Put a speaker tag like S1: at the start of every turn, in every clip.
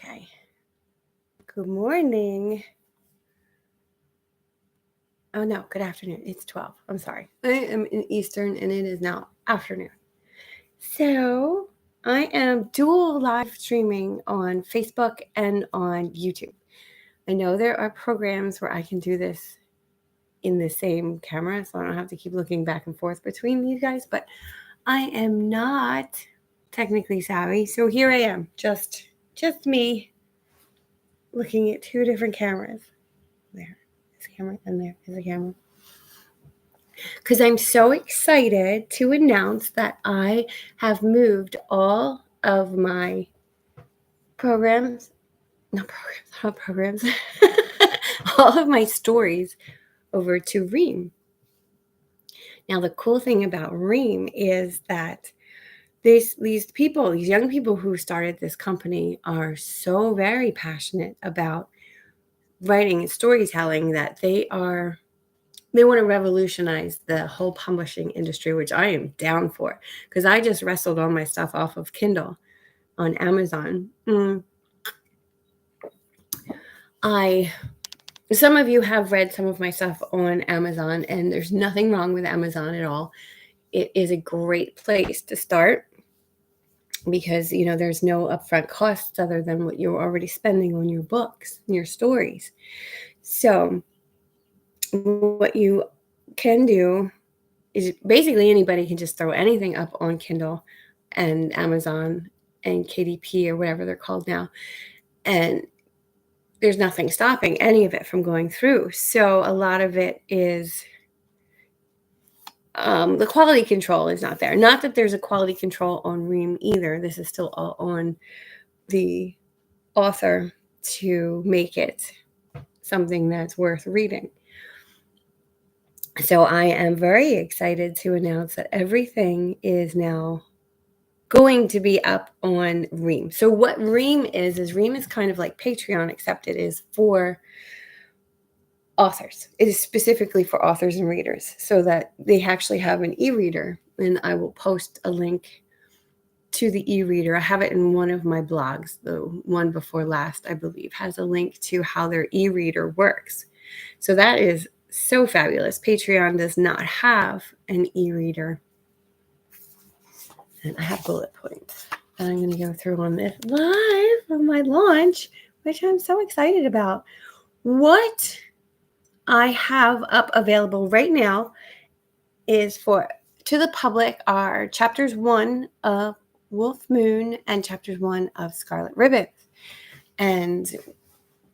S1: Okay. Good morning. Oh, no, good afternoon. It's 12. I'm sorry. I am in Eastern and it is now afternoon. So I am dual live streaming on Facebook and on YouTube. I know there are programs where I can do this in the same camera, so I don't have to keep looking back and forth between these guys, but I am not technically savvy. So here I am, just me looking at two different cameras. There is a camera and there is a camera. Because I'm so excited to announce that I have moved all of my all of my stories over to Ream. Now, the cool thing about Ream is that these young people who started this company are so very passionate about writing and storytelling that they want to revolutionize the whole publishing industry, which I am down for, because I just wrestled all my stuff off of Kindle on Amazon. Some of you have read some of my stuff on Amazon, and there's nothing wrong with Amazon at all. It is a great place to start because, there's no upfront costs other than what you're already spending on your books and your stories. So what you can do is basically anybody can just throw anything up on Kindle and Amazon and KDP or whatever they're called now. And there's nothing stopping any of it from going through. So a lot of it is the quality control is not there. Not that there's a quality control on Ream either. This is still all on the author to make it something that's worth reading. So I am very excited to announce that everything is now going to be up on Ream. So what Ream is Ream is kind of like Patreon, except it is for authors. It is specifically for authors and readers so that they actually have an e-reader, and I will post a link to the e-reader. I have it in one of my blogs, the one before last, I believe, has a link to how their e-reader works. So that is so fabulous. Patreon does not have an e-reader. And I have bullet points that I'm going to go through on this live on my launch, which I'm so excited about. What I have up available right now is to the public are chapters 1 of Wolf Moon and chapters 1 of Scarlet Ribbons. And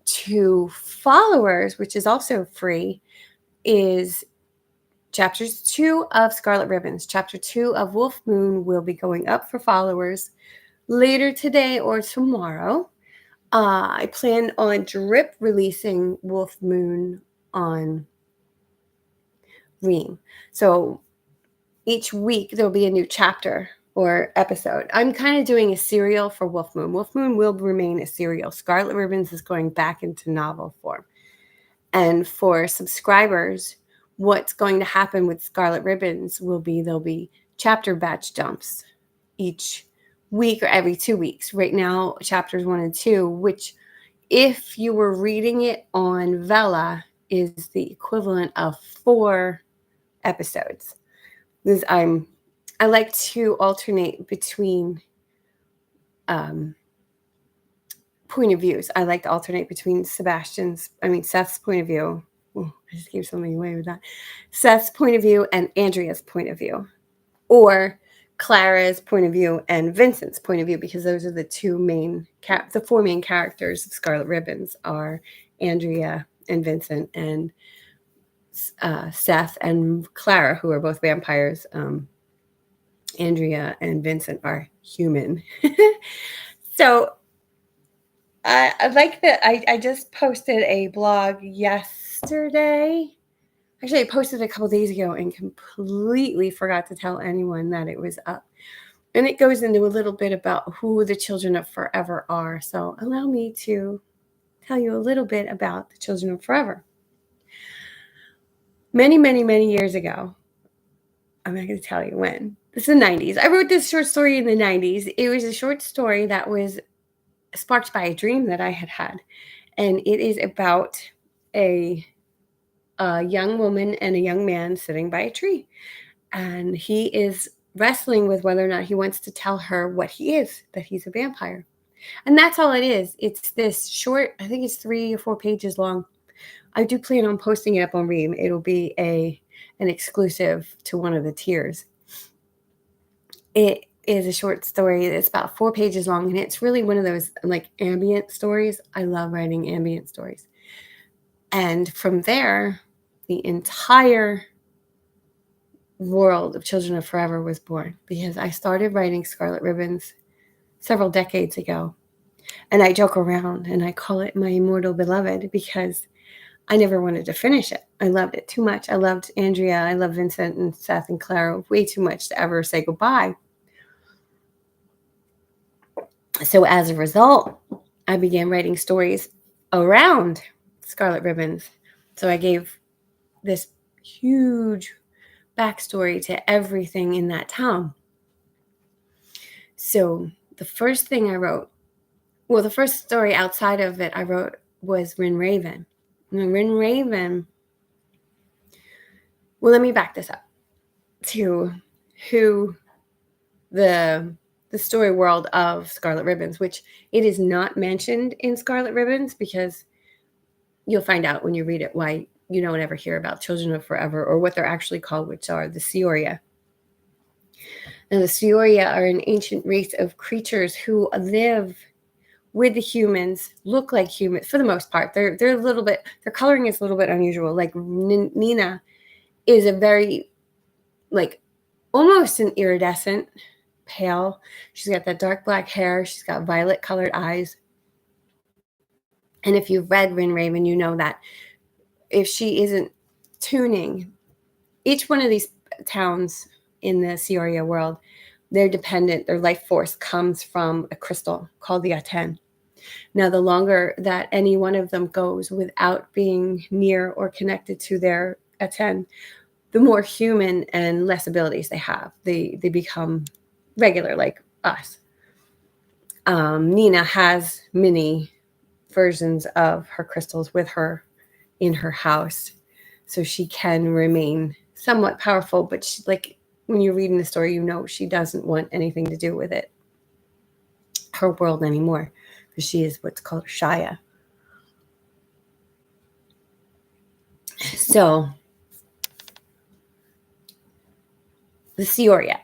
S1: to followers, which is also free, is chapters 2 of Scarlet Ribbons. Chapter 2 of Wolf Moon will be going up for followers later today or tomorrow. I plan on drip releasing Wolf Moon on Ream. So each week there'll be a new chapter or episode. I'm kind of doing a serial for Wolf Moon. Wolf Moon will remain a serial. Scarlet Ribbons is going back into novel form. And for subscribers, what's going to happen with Scarlet Ribbons will be there'll be chapter batch dumps each week or every 2 weeks. Right now, chapters 1 and 2, which if you were reading it on Vella is the equivalent of 4 episodes. Because I like to alternate between point of views. I like to alternate between Seth's point of view. Oh, I just gave something away with that. Seth's point of view and Andrea's point of view. Or Clara's point of view and Vincent's point of view, because those are the the 4 main characters of Scarlet Ribbons are Andrea and Vincent and Seth and Clara, who are both vampires. Andrea and Vincent are human. So I like that. I just posted a blog yesterday. Actually, I posted a couple days ago and completely forgot to tell anyone that it was up. And it goes into a little bit about who the Children of Forever are. So allow me to tell you a little bit about the Children of Forever. Many, many, many years ago, I'm not going to tell you when. This is the 90s. I wrote this short story in the 90s. It was a short story that was sparked by a dream that I had had. And it is about a, a young woman and a young man sitting by a tree. And he is wrestling with whether or not he wants to tell her what he is, that he's a vampire. And that's all it is. It's this short, I think it's 3 or 4 pages long. I do plan on posting it up on Ream. It'll be an exclusive to one of the tiers. It is a short story. It's about 4 pages long, and it's really one of those like ambient stories. I love writing ambient stories. And from there, the entire world of Children of Forever was born, because I started writing Scarlet Ribbons several decades ago. And I joke around and I call it my immortal beloved, because I never wanted to finish it. I loved it too much. I loved Andrea. I loved Vincent and Seth and Clara way too much to ever say goodbye. So as a result, I began writing stories around Scarlet Ribbons. So I gave this huge backstory to everything in that town. So the first thing I wrote, well, the first story outside of it I wrote was Rin Raven. And Rin Raven, well, let me back this up to who the story world of Scarlet Ribbons, which it is not mentioned in Scarlet Ribbons, because you'll find out when you read it why you don't ever hear about Children of Forever, or what they're actually called, which are the Sioria. Now, the Sioria are an ancient race of creatures who live with the humans, look like humans for the most part. They're a little bit, their coloring is a little bit unusual. Like Nina is a very, like, almost an iridescent pale. She's got that dark black hair. She's got violet colored eyes. And if you've read Rin Raven, you know that if she isn't tuning, each one of these towns in the Sioria world, they're dependent, their life force comes from a crystal called the Aten. Now, the longer that any one of them goes without being near or connected to their Aten, the more human and less abilities they have. They become regular, like us. Nina has many versions of her crystals with her in her house, so she can remain somewhat powerful, but she, like, when you're reading the story, you know she doesn't want anything to do with it, her world, anymore, because she is what's called a Shia. So the Sioria.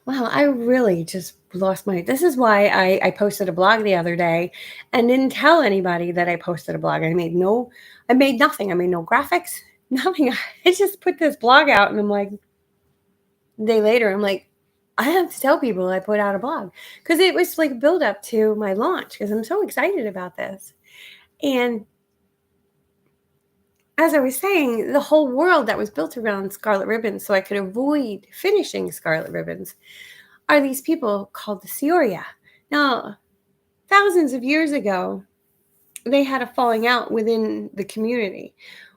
S1: Wow, I really just lost my. This is why I posted a blog the other day and didn't tell anybody that I posted a blog. I made nothing. I made no graphics, nothing. I just put this blog out, and I'm like, a day later, I'm like, I have to tell people I put out a blog, because it was like build up to my launch, because I'm so excited about this. And as I was saying, the whole world that was built around Scarlet Ribbons, so I could avoid finishing Scarlet Ribbons, are these people called the Sioria. Now, thousands of years ago, they had a falling out within the community,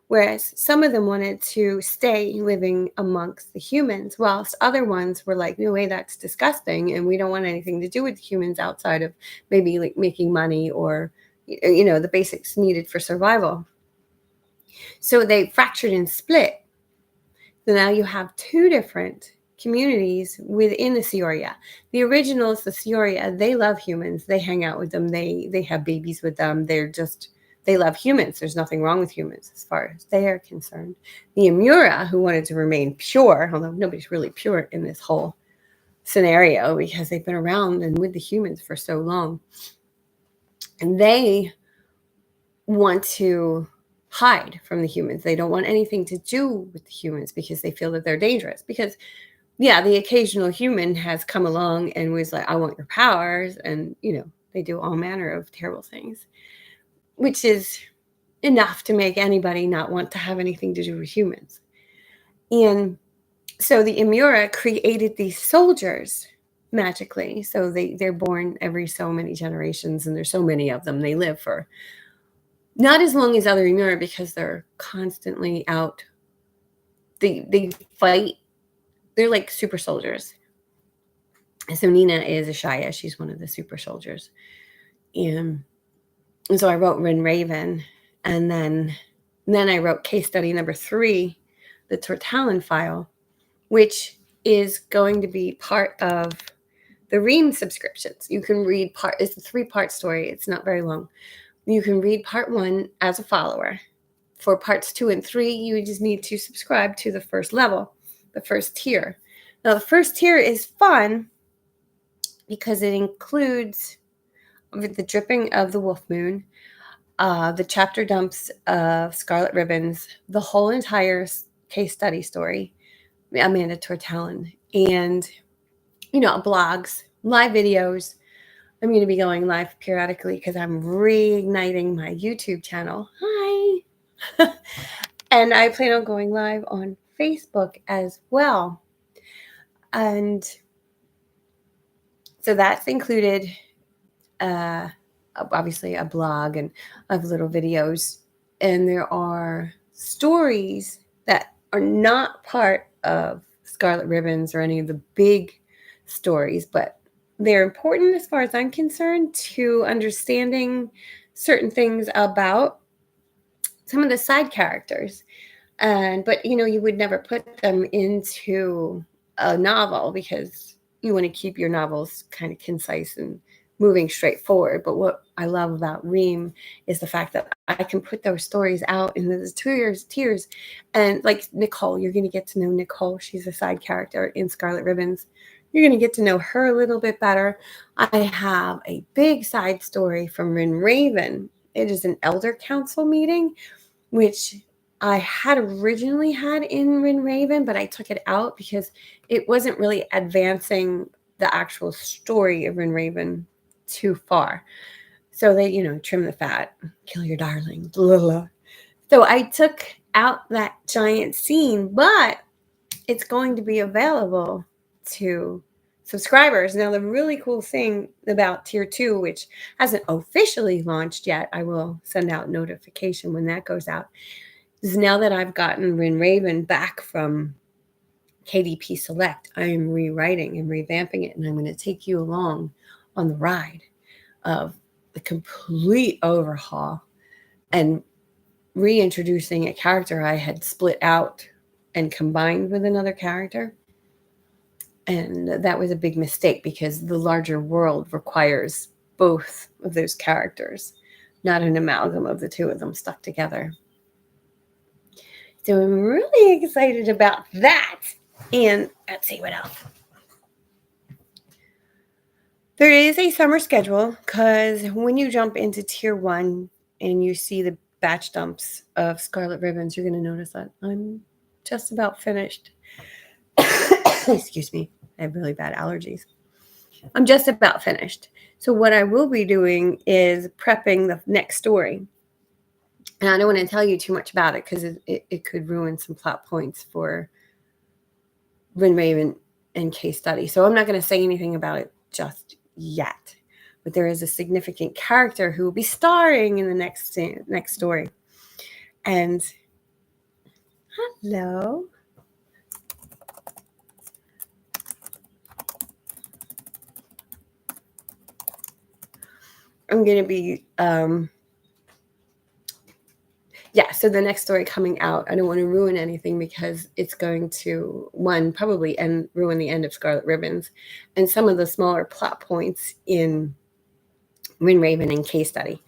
S1: whereas some of them wanted to stay living amongst the humans, whilst other ones were like, no way, that's disgusting, and we don't want anything to do with humans outside of maybe like making money or, the basics needed for survival. So they fractured and split. So now you have 2 different communities within the Sioria. The originals, the Sioria, they love humans. They hang out with them. They have babies with them. They love humans. There's nothing wrong with humans as far as they are concerned. The Amura, who wanted to remain pure, although nobody's really pure in this whole scenario because they've been around and with the humans for so long, and they want to hide from the humans. They don't want anything to do with the humans because they feel that they're dangerous. Because, yeah, the occasional human has come along and was like, I want your powers. And, they do all manner of terrible things, which is enough to make anybody not want to have anything to do with humans. And so the Imura created these soldiers magically. So they're born every so many generations, and there's so many of them. They live for not as long as other Imura because they're constantly out. They fight. They're like super soldiers. So Nina is a Shia. She's one of the super soldiers. And so I wrote Rin Raven, and then I wrote case study number 3, the Tortalin file, which is going to be part of the Ream subscriptions. You can read it's a 3-part story. It's not very long. You can read part 1 as a follower. For parts 2 and 3, you just need to subscribe to the first level, the first tier. Now, the first tier is fun because it includes the dripping of the wolf moon, the chapter dumps of Scarlet Ribbons, the whole entire case study story, Amanda Tortalin, and, blogs, live videos. I'm going to be going live periodically because I'm reigniting my YouTube channel. Hi. And I plan on going live on Facebook as well. And so that's included, obviously, a blog and of little videos. And there are stories that are not part of Scarlet Ribbons or any of the big stories, but they're important as far as I'm concerned to understanding certain things about some of the side characters. But you would never put them into a novel because you want to keep your novels kind of concise and moving straight forward. But what I love about Ream is the fact that I can put those stories out in the tiers. And like Nicole, you're going to get to know Nicole. She's a side character in Scarlet Ribbons. You're going to get to know her a little bit better. I have a big side story from Rin Raven. It is an elder council meeting, which I had originally had in Rin Raven, but I took it out because it wasn't really advancing the actual story of Rin Raven too far. So they, trim the fat, kill your darling. Blah, blah. So I took out that giant scene, but it's going to be available to subscribers. Now, the really cool thing about tier 2, which hasn't officially launched yet, I will send out notification when that goes out, is now that I've gotten Rin Raven back from KDP Select, I am rewriting and revamping it, and I'm going to take you along on the ride of the complete overhaul and reintroducing a character I had split out and combined with another character. And that was a big mistake because the larger world requires both of those characters, not an amalgam of the two of them stuck together. So I'm really excited about that. And let's see what else. There is a summer schedule because when you jump into tier 1 and you see the batch dumps of Scarlet Ribbons, you're going to notice that I'm just about finished. Excuse me. I have really bad allergies. I'm just about finished. So what I will be doing is prepping the next story. And I don't want to tell you too much about it because it could ruin some plot points for Rin Raven and case study. So I'm not going to say anything about it just yet. But there is a significant character who will be starring in the next story. And hello. I'm going to be so the next story coming out, I don't want to ruin anything because it's going to, probably ruin the end of Scarlet Ribbons and some of the smaller plot points in Rin Raven and case study,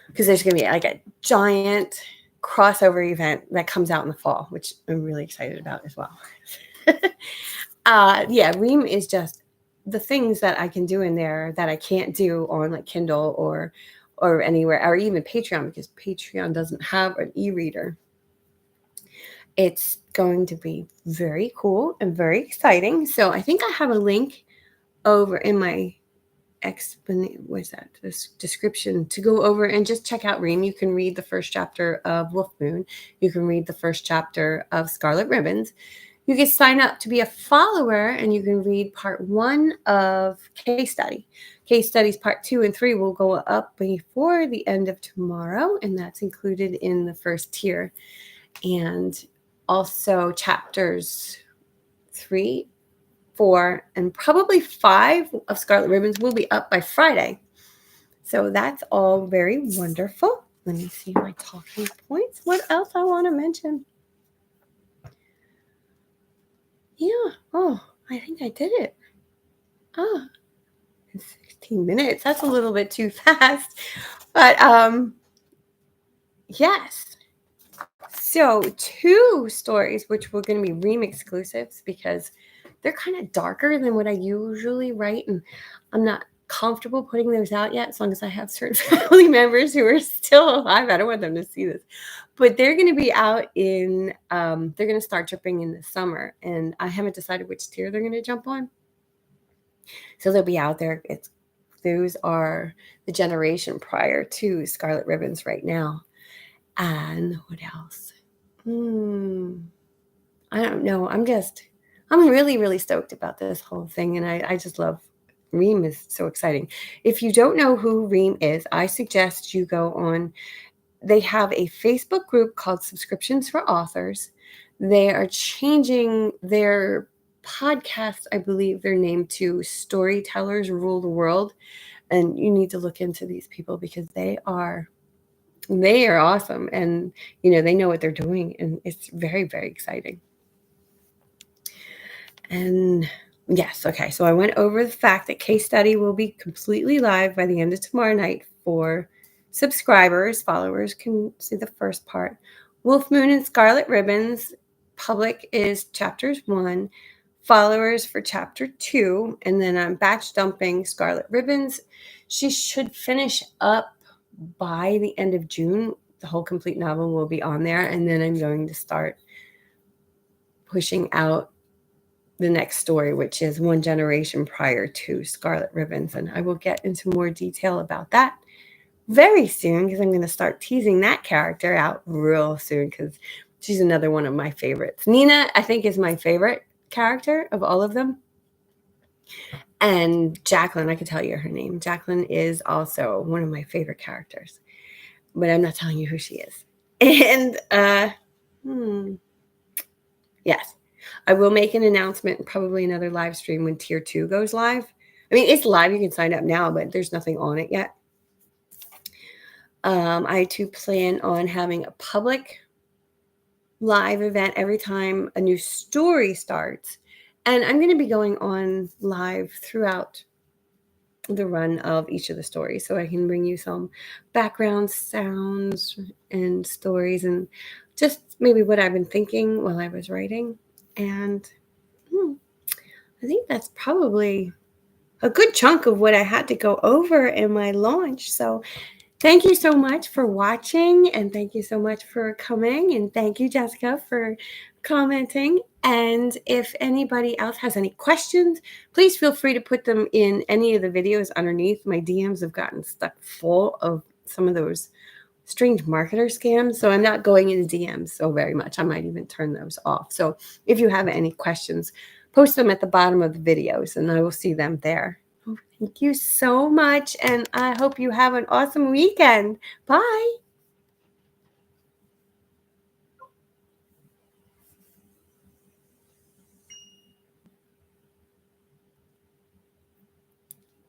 S1: because there's going to be like a giant crossover event that comes out in the fall, which I'm really excited about as well. Ream is just the things that I can do in there that I can't do on like Kindle or anywhere, or even Patreon, because Patreon doesn't have an e-reader. It's going to be very cool and very exciting. So I think I have a link over in my this description to go over and just check out Ream. You can read the first chapter of Wolf Moon. You can read the first chapter of Scarlet Ribbons. You can sign up to be a follower and you can read part 1 of case study. Case studies part 2 and 3 will go up before the end of tomorrow, and that's included in the first tier. And also chapters 3, 4, and probably 5 of Scarlet Ribbons will be up by Friday. So that's all very wonderful. Let me see my talking points. What else I want to mention? Yeah. Oh, I think I did it. Oh, in 16 minutes. That's a little bit too fast. But yes. So 2 stories, which were going to be Ream exclusives because they're kind of darker than what I usually write. And I'm not comfortable putting those out yet, as long as I have certain family members who are still alive. I don't want them to see this. But they're going to be out in, they're going to start dripping in the summer. And I haven't decided which tier they're going to jump on. So they'll be out there. Those are the generation prior to Scarlet Ribbons right now. And what else? I don't know. I'm really, really stoked about this whole thing. And I just love Ream is so exciting. If you don't know who Ream is, I suggest you go on. They have a Facebook group called Subscriptions for Authors. They are changing their podcast, I believe their name, to Storytellers Rule the World. And you need to look into these people because they are awesome. And, they know what they're doing. And it's very, very exciting. And yes, okay. So I went over the fact that Case Study will be completely live by the end of tomorrow night for subscribers. Followers can see the first part. Wolf Moon and Scarlet Ribbons public is chapters 1. Followers for chapter 2. And then I'm batch dumping Scarlet Ribbons. She should finish up by the end of June. The whole complete novel will be on there. And then I'm going to start pushing out the next story, which is one generation prior to Scarlet Ribbons. And I will get into more detail about that very soon because I'm going to start teasing that character out real soon because she's another one of my favorites. Nina, I think, is my favorite character of all of them. And Jacqueline, I can tell you her name. Jacqueline is also one of my favorite characters, but I'm not telling you who she is. And yes. I will make an announcement, probably another live stream when tier 2 goes live. I mean, it's live. You can sign up now, but there's nothing on it yet. I too plan on having a public live event every time a new story starts. And I'm going to be going on live throughout the run of each of the stories so I can bring you some background sounds and stories and just maybe what I've been thinking while I was writing. And I think that's probably a good chunk of what I had to go over in my launch. So thank you so much for watching, and thank you so much for coming, and thank you, Jessica, for commenting. And if anybody else has any questions, please feel free to put them in any of the videos underneath. My DMs have gotten stuck full of some of those strange marketer scams. So I'm not going into DMs so very much. I might even turn those off. So if you have any questions, post them at the bottom of the videos and I will see them there. Thank you so much. And I hope you have an awesome weekend. Bye.